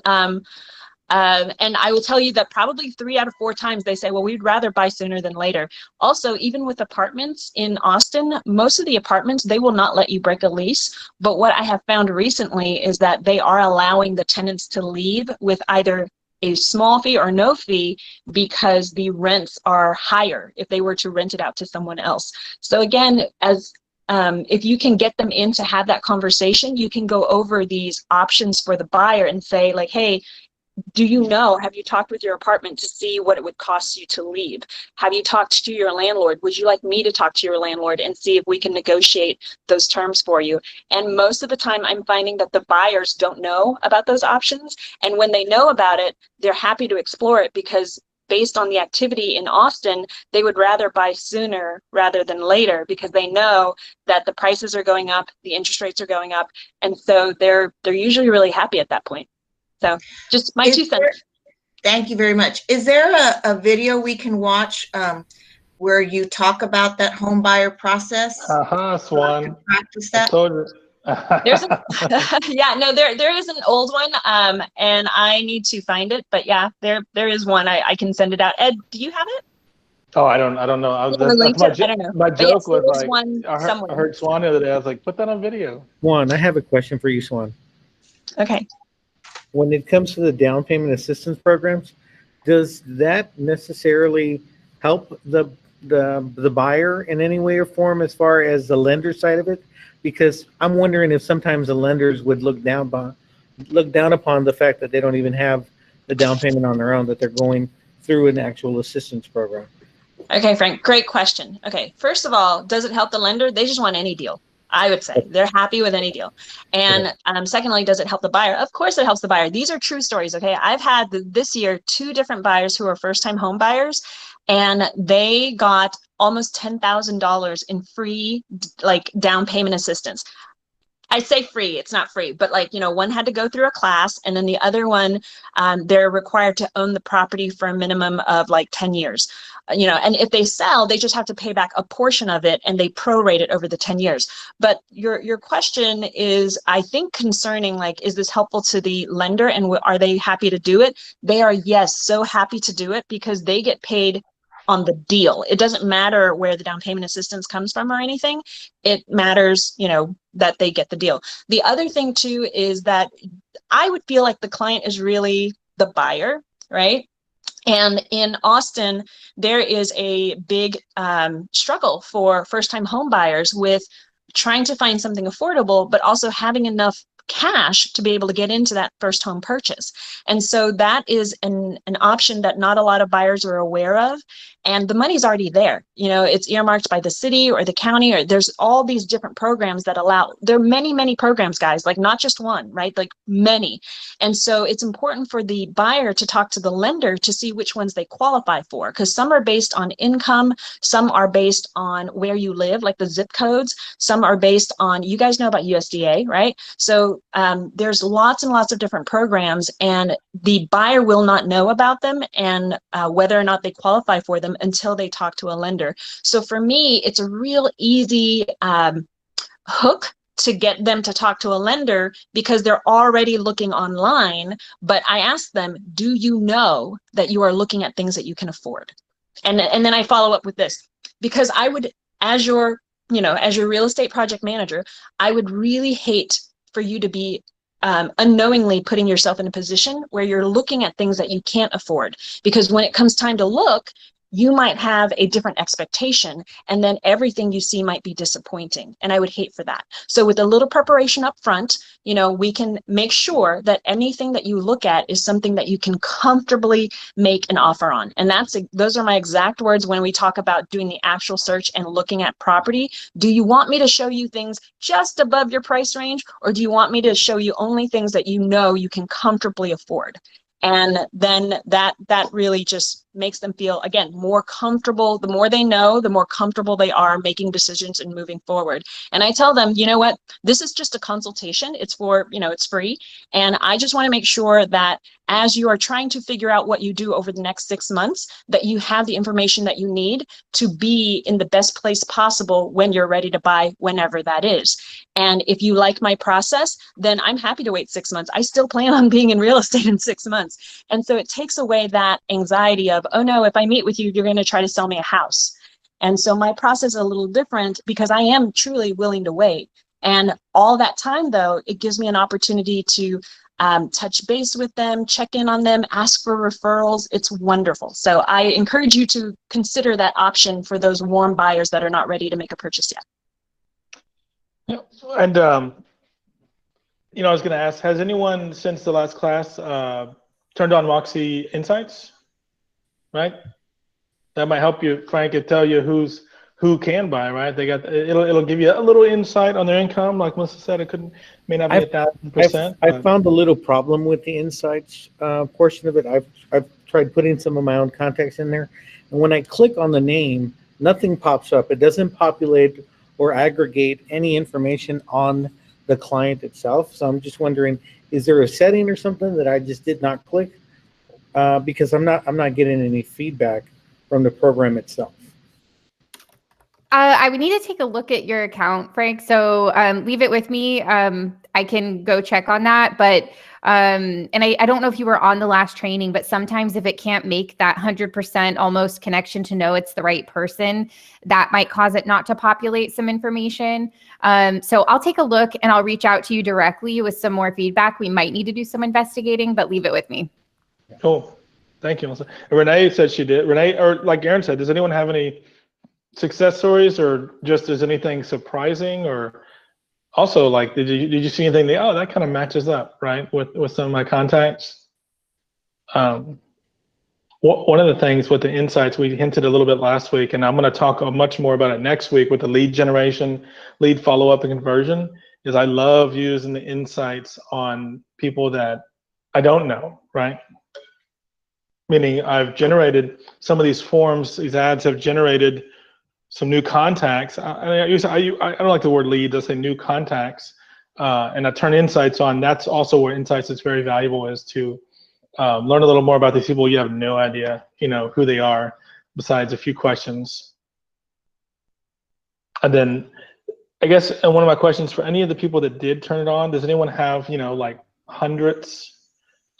I will tell you that probably 3 out of 4 times they say, well, we'd rather buy sooner than later. Also, even with apartments in Austin, most of the apartments, they will not let you break a lease. But what I have found recently is that they are allowing the tenants to leave with either a small fee or no fee because the rents are higher if they were to rent it out to someone else. So again, if you can get them in to have that conversation, you can go over these options for the buyer and say like, hey, do you know, have you talked with your apartment to see what it would cost you to leave? Have you talked to your landlord? Would you like me to talk to your landlord and see if we can negotiate those terms for you? And most of the time, I'm finding that the buyers don't know about those options. And when they know about it, they're happy to explore it because based on the activity in Austin, they would rather buy sooner rather than later because they know that the prices are going up, the interest rates are going up. And so they're usually really happy at that point. So just my 2 cents. Thank you very much. Is there a video we can watch where you talk about that home buyer process? Swan. Practice that. I told you. There's a, yeah, no, there is an old one, and I need to find it. But yeah, there is one. I can send it out. Ed, do you have it? Oh, I don't know. I don't know. My But yes, joke was there is like, one I somewhere. heard Swan the other day. I was like, put that on video. Swan, I have a question for you, Swan. Okay. When it comes to the down payment assistance programs, does that necessarily help the buyer in any way or form as far as the lender side of it? Because I'm wondering if sometimes the lenders would look down upon the fact that they don't even have the down payment on their own, that they're going through an actual assistance program. Okay, Frank, great question. Okay, first of all, does it help the lender? They just want any deal. I would say they're happy with any deal. And secondly, does it help the buyer? Of course it helps the buyer. These are true stories, okay? I've had this year 2 different buyers who are first-time home buyers, and they got almost $10,000 in free like down payment assistance. I say free, it's not free, but like, one had to go through a class, and then the other one, they're required to own the property for a minimum of like 10 years. And if they sell, they just have to pay back a portion of it, and they prorate it over the 10 years. But your question is, I think, concerning, like, is this helpful to the lender, and are they happy to do it? They are, yes, so happy to do it because they get paid on the deal. It doesn't matter where the down payment assistance comes from or anything. It matters, that they get the deal. The other thing too is that I would feel like the client is really the buyer, right? And in Austin, there is a big struggle for first-time home buyers with trying to find something affordable, but also having enough cash to be able to get into that first home purchase. And so that is an option that not a lot of buyers are aware of. And the money's already there. It's earmarked by the city or the county, or there's all these different programs that allow, there are many, many programs, guys, like not just one, right? Like many. And so it's important for the buyer to talk to the lender to see which ones they qualify for, because some are based on income, some are based on where you live, like the zip codes, some are based on, you guys know about USDA, right? So there's lots and lots of different programs, and the buyer will not know about them and whether or not they qualify for them until they talk to a lender. So for me, it's a real easy hook to get them to talk to a lender because they're already looking online. But I ask them, do you know that you are looking at things that you can afford? And then I follow up with this, because I would, as your real estate project manager, I would really hate for you to be unknowingly putting yourself in a position where you're looking at things that you can't afford. Because when it comes time to look, you might have a different expectation, and then everything you see might be disappointing. And I would hate for that. So with a little preparation up front, we can make sure that anything that you look at is something that you can comfortably make an offer on. And those are my exact words when we talk about doing the actual search and looking at property. Do you want me to show you things just above your price range, or do you want me to show you only things that you can comfortably afford? And then that really just makes them feel, again, more comfortable. The more they know, the more comfortable they are making decisions and moving forward. And I tell them, you know what, this is just a consultation. It's for, it's free. And I just want to make sure that as you are trying to figure out what you do over the next 6 months, that you have the information that you need to be in the best place possible when you're ready to buy, whenever that is. And if you like my process, then I'm happy to wait 6 months. I still plan on being in real estate in 6 months. And so it takes away that anxiety of, oh no, if I meet with you, you're going to try to sell me a house. And so my process is a little different because I am truly willing to wait. And all that time, though, it gives me an opportunity to touch base with them, check in on them, ask for referrals. It's wonderful. So I encourage you to consider that option for those warm buyers that are not ready to make a purchase yet. Yeah. And, I was going to ask, has anyone since the last class turned on Moxi Insights, right? That might help you, Frank, and tell you who can buy, right? They got it'll give you a little insight on their income. Like Melissa said, it may not be 1,000%. I found a little problem with the insights portion of it. I've tried putting some of my own contacts in there, and when I click on the name, nothing pops up. It doesn't populate or aggregate any information on the client itself. So I'm just wondering, is there a setting or something that I just did not click? Because I'm not getting any feedback from the program itself. I would need to take a look at your account, Frank. So leave it with me. I can go check on that. But and I don't know if you were on the last training, but sometimes if it can't make that 100% almost connection to know it's the right person, that might cause it not to populate some information. So I'll take a look and I'll reach out to you directly with some more feedback. We might need to do some investigating, but leave it with me. Cool. Thank you, Melissa. Renee said she did. Renee, or like Aaron said, does anyone have any success stories, or just is anything surprising, or also like did you see anything that, oh, that kind of matches up, right, with some of my contacts? One of the things with the insights, we hinted a little bit last week, and I'm going to talk much more about it next week with the lead generation, lead follow-up, and conversion, is I love using the insights on people that I don't know, right? Meaning I've generated some of these forms, these ads have generated some new contacts. I don't like the word leads, I say new contacts, and I turn insights on. That's also where insights is very valuable, is to learn a little more about these people. You have no idea, who they are, besides a few questions. And then I guess, and one of my questions for any of the people that did turn it on, does anyone have, like hundreds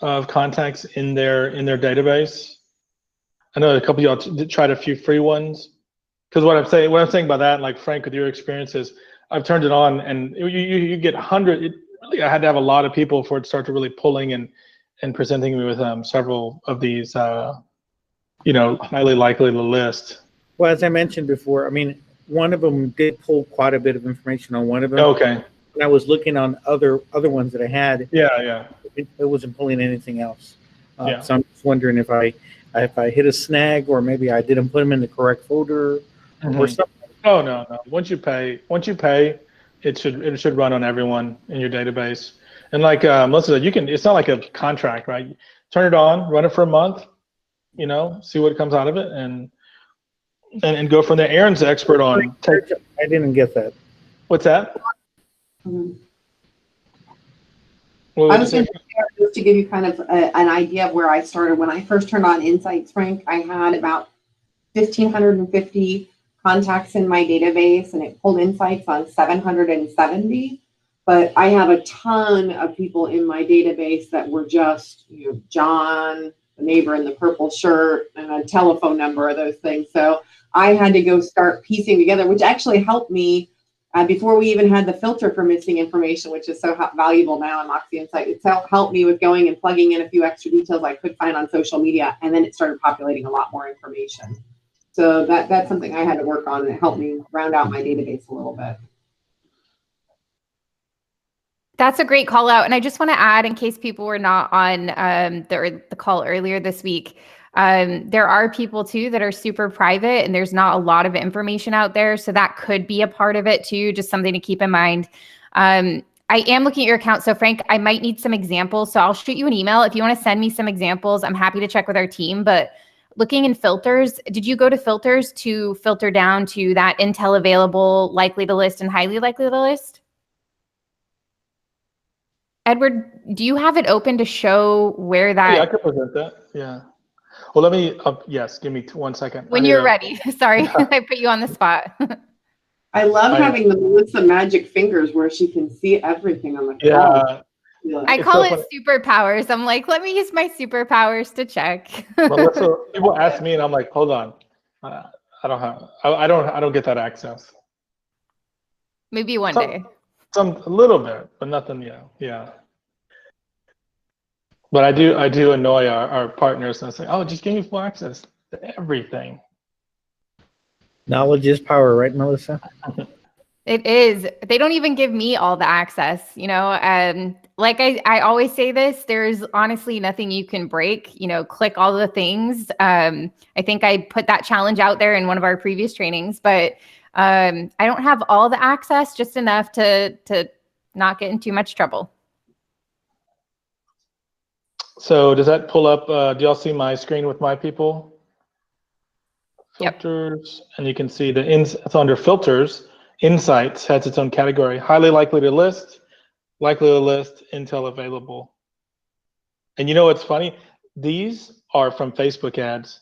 of contacts in their database? I know a couple of y'all tried a few free ones. Because what I'm saying by that, like Frank, with your experiences, I've turned it on, and you get 100. Really, I had to have a lot of people for it to start to really pulling and presenting me with several of these, highly likely to list. Well, as I mentioned before, I mean, one of them did pull quite a bit of information on one of them. Okay. And I was looking on other ones that I had. Yeah. It wasn't pulling anything else. Yeah. So I'm just wondering if I hit a snag, or maybe I didn't put them in the correct folder. Or something. Oh no. Once you pay, it should run on everyone in your database. And like Melissa said, it's not like a contract, right? Turn it on, run it for a month, see what comes out of it, and go from there. Aaron's the expert on. I didn't get that. What's that? I was going to share, just to give you kind of an idea of where I started. When I first turned on Insights, Frank, I had about 1,550 contacts in my database, and it pulled insights on 770. But I have a ton of people in my database that were just, John, the neighbor in the purple shirt, and a telephone number, of those things. So I had to go start piecing together, which actually helped me before we even had the filter for missing information, which is so valuable now in Moxi Insight. It's helped me with going and plugging in a few extra details I could find on social media, and then it started populating a lot more information. So that's something I had to work on, and it helped me round out my database a little bit. That's a great call out. And I just want to add, in case people were not on the call earlier this week, there are people too that are super private, and there's not a lot of information out there. So that could be a part of it too, just something to keep in mind. I am looking at your account. So Frank, I might need some examples. So I'll shoot you an email. If you want to send me some examples, I'm happy to check with our team. But looking in filters, did you go to filters to filter down to that intel available, likely to list, and highly likely to list? Edward, do you have it open to show where that? Yeah, I could present that. Yeah. Well, let me, yes, give me 1 second. When you're ready. Sorry, I put you on the spot. I love having the Melissa magic fingers where she can see everything on the phone. Yeah. I call it superpowers. I'm like, let me use my superpowers to check. Melissa, people ask me, and I'm like, hold on, I don't get that access. Maybe one day. A little bit, but nothing. Yeah. But I do annoy our partners, and I say, oh, just give me full access to everything. Knowledge is power, right, Melissa? It is. They don't even give me all the access. like I always say this, there's honestly nothing you can break, click all the things. I think I put that challenge out there in one of our previous trainings, but I don't have all the access, just enough to not get in too much trouble. So does that pull up, do y'all see my screen with my people? Filters, yep. And you can see it's under filters. Insights has its own category. Highly likely to list, intel available. And you know what's funny? These are from Facebook ads.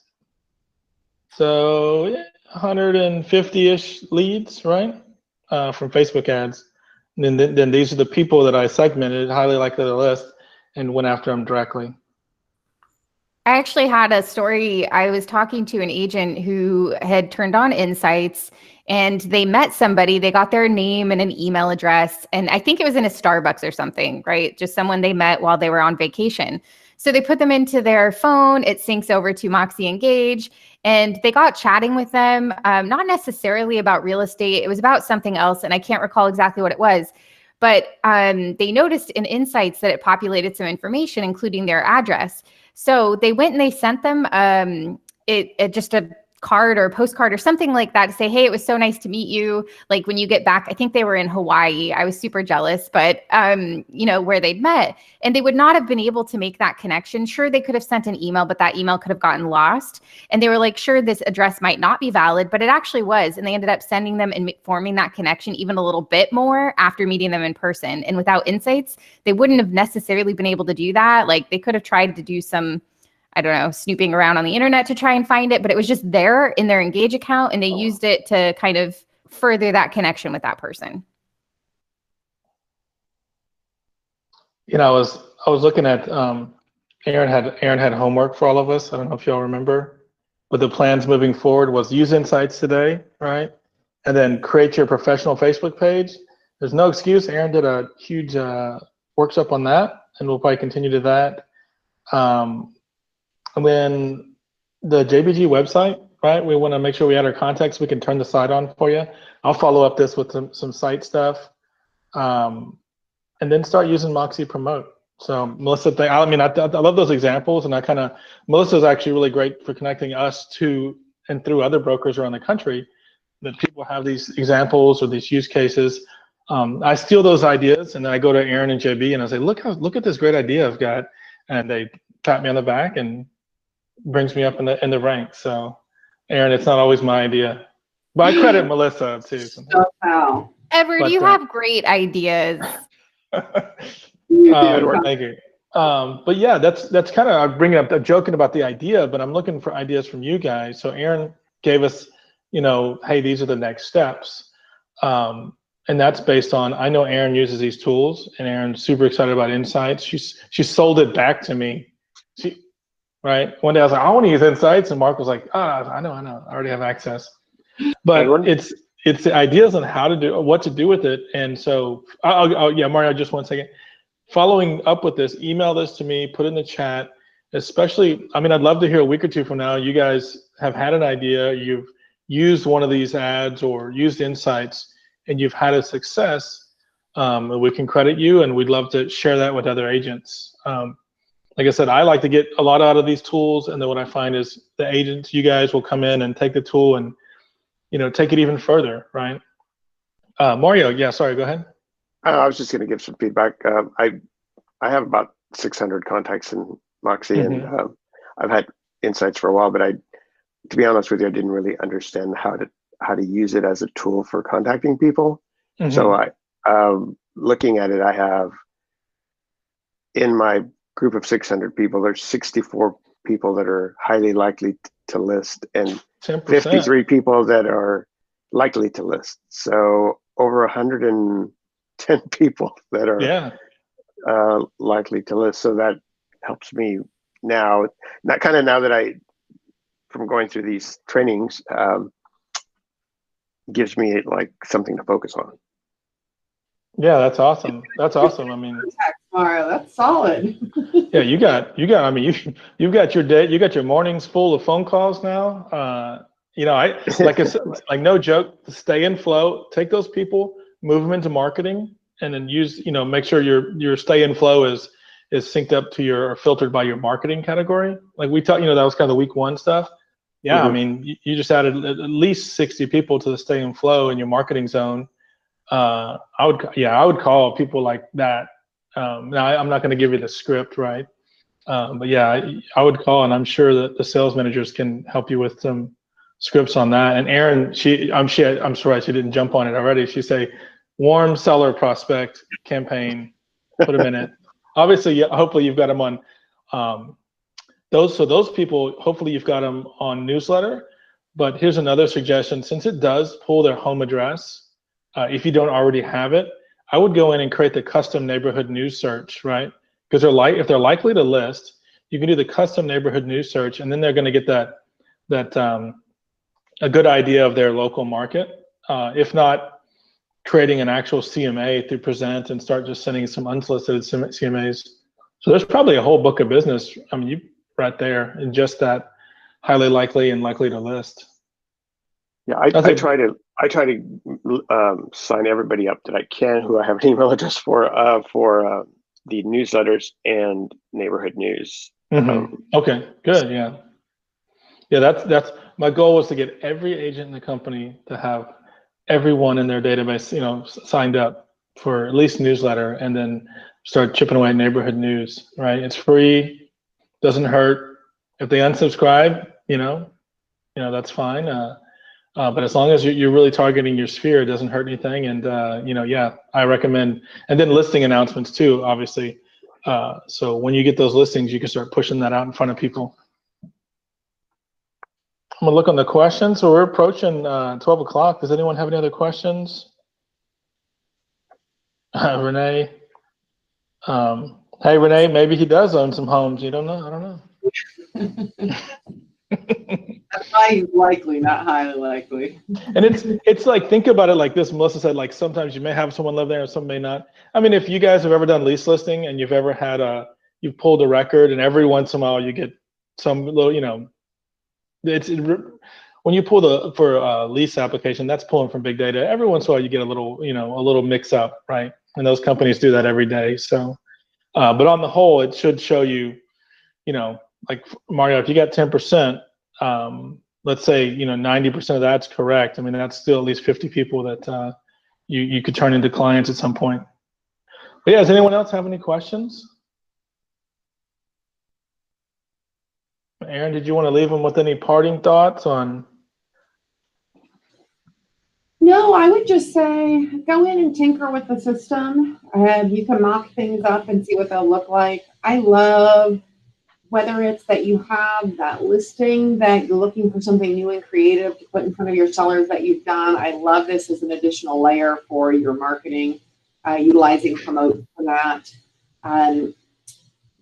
So 150-ish leads, right? From Facebook ads. And then these are the people that I segmented, highly likely to list, and went after them directly. I actually had a story. I was talking to an agent who had turned on Insights, and they met somebody. They got their name and an email address, and I think it was in a Starbucks or something, right? Just someone they met while they were on vacation. So they put them into their phone. It syncs over to Moxi Engage, and they got chatting with them, not necessarily about real estate. It was about something else, and I can't recall exactly what it was. But they noticed in Insights that it populated some information, including their address. So they went and they sent them just a card or a postcard or something like that to say, hey, it was so nice to meet you. Like when you get back, I think they were in Hawaii. I was super jealous, but where they'd met, and they would not have been able to make that connection. Sure, they could have sent an email, but that email could have gotten lost. And they were like, sure, this address might not be valid, but it actually was. And they ended up sending them and forming that connection even a little bit more after meeting them in person. And without Insights, they wouldn't have necessarily been able to do that. Like they could have tried to do some, I don't know, snooping around on the internet to try and find it, but it was just there in their Engage account, and they used it to kind of further that connection with that person. I was looking at Aaron had homework for all of us. I don't know if y'all remember, but the plans moving forward was use Insights today, right? And then create your professional Facebook page. There's no excuse. Aaron did a huge workshop on that, and we'll probably continue to that. And then the JBG website, right? We want to make sure we add our contacts. We can turn the site on for you. I'll follow up this with some site stuff, and then start using Moxi Promote. So Melissa, I love those examples, and Melissa's actually really great for connecting us to and through other brokers around the country that people have these examples or these use cases. I steal those ideas, and then I go to Aaron and JB and I say, look at this great idea I've got, and they pat me on the back and brings me up in the ranks. So Aaron, it's not always my idea, but I credit Melissa too. Oh, wow. Edward, you have great ideas. Thank you. But yeah, that's kind of, I'm bringing up, I'm joking about the idea, but I'm looking for ideas from you guys. So Aaron gave us, hey, these are the next steps. And that's based on, I know Aaron uses these tools, and Aaron's super excited about Insights. She sold it back to me. Right. One day I was like, I want to use Insights, and Mark was like, I know, I already have access. But it's the ideas on how to do, what to do with it. And so, yeah, Mario, just 1 second. Following up with this, email this to me, put it in the chat. Especially, I'd love to hear a week or two from now, you guys have had an idea, you've used one of these ads or used Insights, and you've had a success. And we can credit you, and we'd love to share that with other agents. Like I said, I like to get a lot out of these tools, and then what I find is the agents, you guys will come in and take the tool and, take it even further, right? Mario, yeah, sorry, go ahead. I was just going to give some feedback. I have about 600 contacts in Moxi, and I've had Insights for a while, but to be honest with you, I didn't really understand how to use it as a tool for contacting people. So looking at it, I have in my group of 600 people, there's 64 people that are highly likely to list, and 10%. 53 people that are likely to list. So over 110 people that are likely to list. So that helps me now. Now that from going through these trainings, gives me like something to focus on. Yeah, that's awesome. That's awesome. Mario, that's solid. Yeah, you've got your day, you got your mornings full of phone calls now. I said, like no joke, stay in flow, take those people, move them into marketing, then use, make sure your stay in flow is synced up to or filtered by your marketing category. Like we talked, that was kind of the week 1 stuff. Yeah, I mean, you just added at least 60 people to the stay in flow in your marketing zone. I would call people like that. Now I'm not going to give you the script, right? But yeah, I would call, and I'm sure that the sales managers can help you with some scripts on that. And Erin, I'm surprised she didn't jump on it already. She say, warm seller prospect campaign, put them in it. Obviously, hopefully you've got them on those people. Hopefully you've got them on newsletter. But here's another suggestion: since it does pull their home address, if you don't already have it, I would go in and create the custom neighborhood news search, right? Because if they're likely to list, you can do the custom neighborhood news search, and then they're going to get that a good idea of their local market. If not, creating an actual CMA through Present and start just sending some unsolicited CMAs. So there's probably a whole book of business. I mean, you right there in just that highly likely and likely to list. Yeah, I try to sign everybody up that I can who I have an email address for the newsletters and neighborhood news. Okay, good. Yeah, that's my goal was to get every agent in the company to have everyone in their database, signed up for at least newsletter, and then start chipping away at neighborhood news. Right? It's free, doesn't hurt. If they unsubscribe, that's fine. But as long as you're really targeting your sphere, it doesn't hurt anything. And I recommend, and then listing announcements too, obviously. So when you get those listings, you can start pushing that out in front of people. I'm gonna look on the questions. So we're approaching 12 o'clock. Does anyone have any other questions? Renee. Hey, Renee, maybe he does own some homes. You don't know. I don't know. Highly likely, not highly likely. And it's like, think about it like this. Melissa said, like, sometimes you may have someone live there and some may not. I mean, if you guys have ever done lease listing and you've ever had you've pulled a record, and every once in a while you get some little, when you pull for a lease application, that's pulling from big data. Every once in a while you get a little mix up, right? And those companies do that every day. So, but on the whole, it should show you, like Mario, if you got 10%, let's say 90% of that's correct. I mean, that's still at least 50 people that you could turn into clients at some point. But yeah, does anyone else have any questions? Erin, did you want to leave them with any parting thoughts on? No, I would just say go in and tinker with the system. You can mock things up and see what they'll look like. I love whether it's that you have that listing that you're looking for something new and creative to put in front of your sellers that you've done. I love this as an additional layer for your marketing, utilizing Promote for that.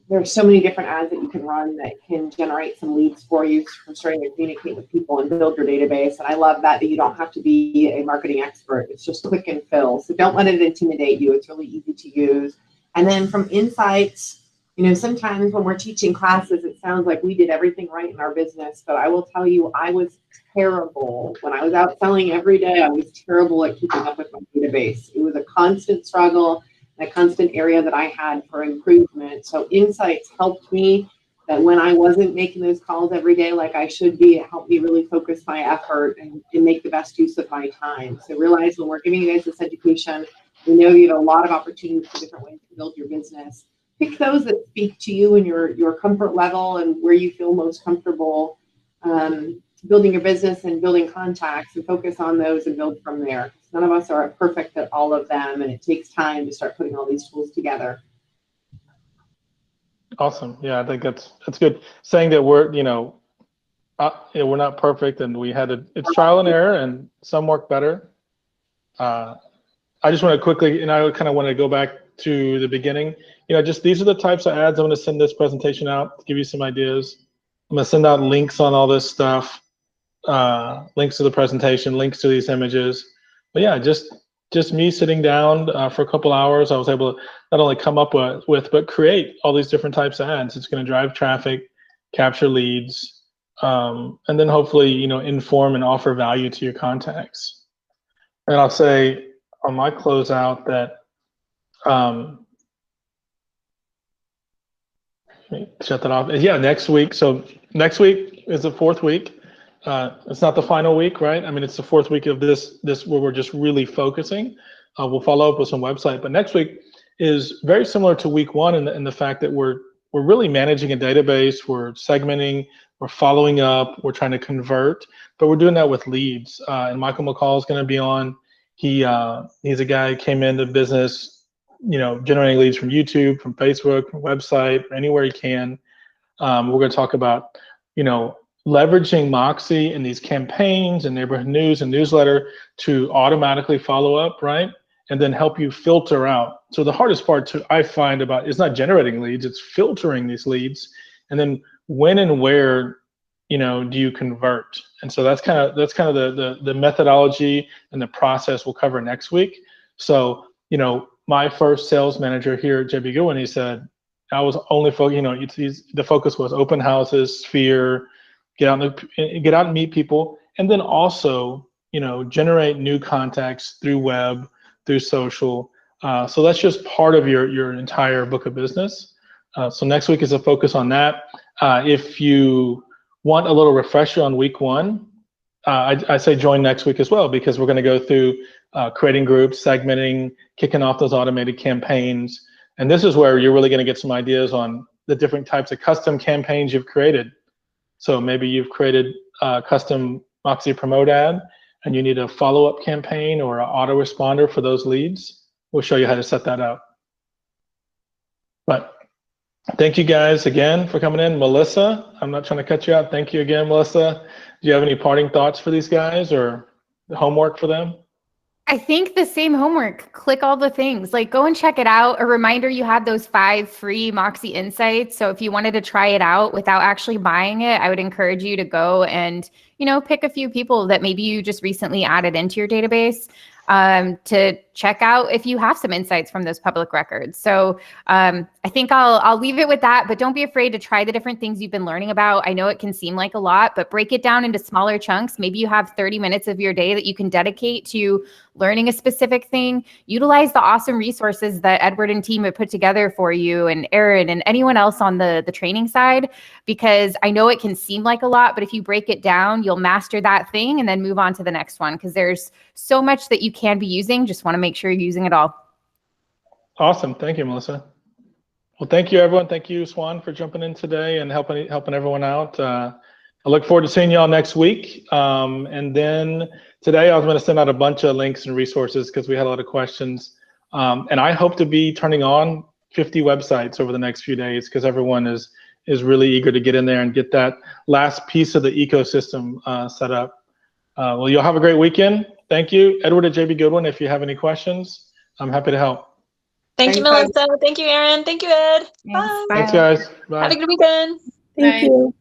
There's so many different ads that you can run that can generate some leads for you for starting to communicate with people and build your database. And I love that you don't have to be a marketing expert. It's just click and fill. So don't let it intimidate you. It's really easy to use. And then from insights, sometimes when we're teaching classes, it sounds like we did everything right in our business. But I will tell you, I was terrible. When I was out selling every day, I was terrible at keeping up with my database. It was a constant struggle, a constant area that I had for improvement. So insights helped me that when I wasn't making those calls every day like I should be, it helped me really focus my effort and make the best use of my time. So realize when we're giving you guys this education, we know you have a lot of opportunities for different ways to build your business. Pick those that speak to you and your comfort level and where you feel most comfortable building your business and building contacts, and focus on those and build from there. None of us are perfect at all of them, and it takes time to start putting all these tools together. Awesome. Yeah, I think that's good. Saying that we're we're not perfect, and it's trial and error, and some work better. I just want to quickly, and I kind of want to go back to the beginning. Just these are the types of ads I'm going to send this presentation out to give you some ideas. I'm going to send out links on all this stuff. Links to the presentation, links to these images. But yeah, just me sitting down for a couple hours, I was able to not only come up with but create all these different types of ads. It's going to drive traffic, capture leads, and then hopefully inform and offer value to your contacts. And I'll say on my closeout that Shut that off. Yeah, next week. So next week is the fourth week. It's not the final week, right? I mean, it's the fourth week of this where we're just really focusing. We'll follow up with some website, but next week is very similar to week one in the fact that we're really managing a database. We're segmenting. We're following up. We're trying to convert, but we're doing that with leads. And Michael McCall is going to be on. He's a guy who came into business, generating leads from YouTube, from Facebook, from website, anywhere he can. We're going to talk about, leveraging Moxi in these campaigns and neighborhood news and newsletter to automatically follow up, right? And then help you filter out. So the hardest part I find about is not generating leads, it's filtering these leads. And then when and where, do you convert? And so that's kind of the methodology and the process we'll cover next week. So, my first sales manager here at JBGoodwin, he said, I was only the focus was open houses, Sphere, get out and meet people, and then also, generate new contacts through web, through social. So that's just part of your entire book of business. So next week is a focus on that. If you want a little refresher on week one, I say join next week as well, because we're going to go through creating groups, segmenting, kicking off those automated campaigns. And this is where you're really going to get some ideas on the different types of custom campaigns you've created. So maybe you've created a custom Moxi promote ad and you need a follow-up campaign or an autoresponder for those leads. We'll show you how to set that up. But thank you guys again for coming in. Melissa, I'm not trying to cut you out. Thank you again, Melissa. Do you have any parting thoughts for these guys or homework for them? I think the same homework. Click all the things. Like, go and check it out. A reminder, you had those 5 free Moxi insights. So if you wanted to try it out without actually buying it, I would encourage you to go and, pick a few people that maybe you just recently added into your database to check out if you have some insights from those public records. So I think I'll leave it with that, but don't be afraid to try the different things you've been learning about. I know it can seem like a lot, but break it down into smaller chunks. Maybe you have 30 minutes of your day that you can dedicate to learning a specific thing. Utilize the awesome resources that Edward and team have put together for you, and Aaron and anyone else on the training side, because I know it can seem like a lot, but if you break it down, you'll master that thing and then move on to the next one, because there's so much that you can be using. Just want to make sure you're using it all. Awesome. Thank you, Melissa. Well, thank you, everyone. Thank you, Swan, for jumping in today and helping everyone out. I look forward to seeing y'all next week. And then today I was going to send out a bunch of links and resources because we had a lot of questions. And I hope to be turning on 50 websites over the next few days because everyone is really eager to get in there and get that last piece of the ecosystem set up. Well, you'll have a great weekend. Thank you. Edward at JBGoodwin, if you have any questions, I'm happy to help. Thank you, Melissa. Thank you, Aaron. Thank you, Ed. Thanks. Bye. Thanks, guys. Bye. Have a good weekend. Thank you.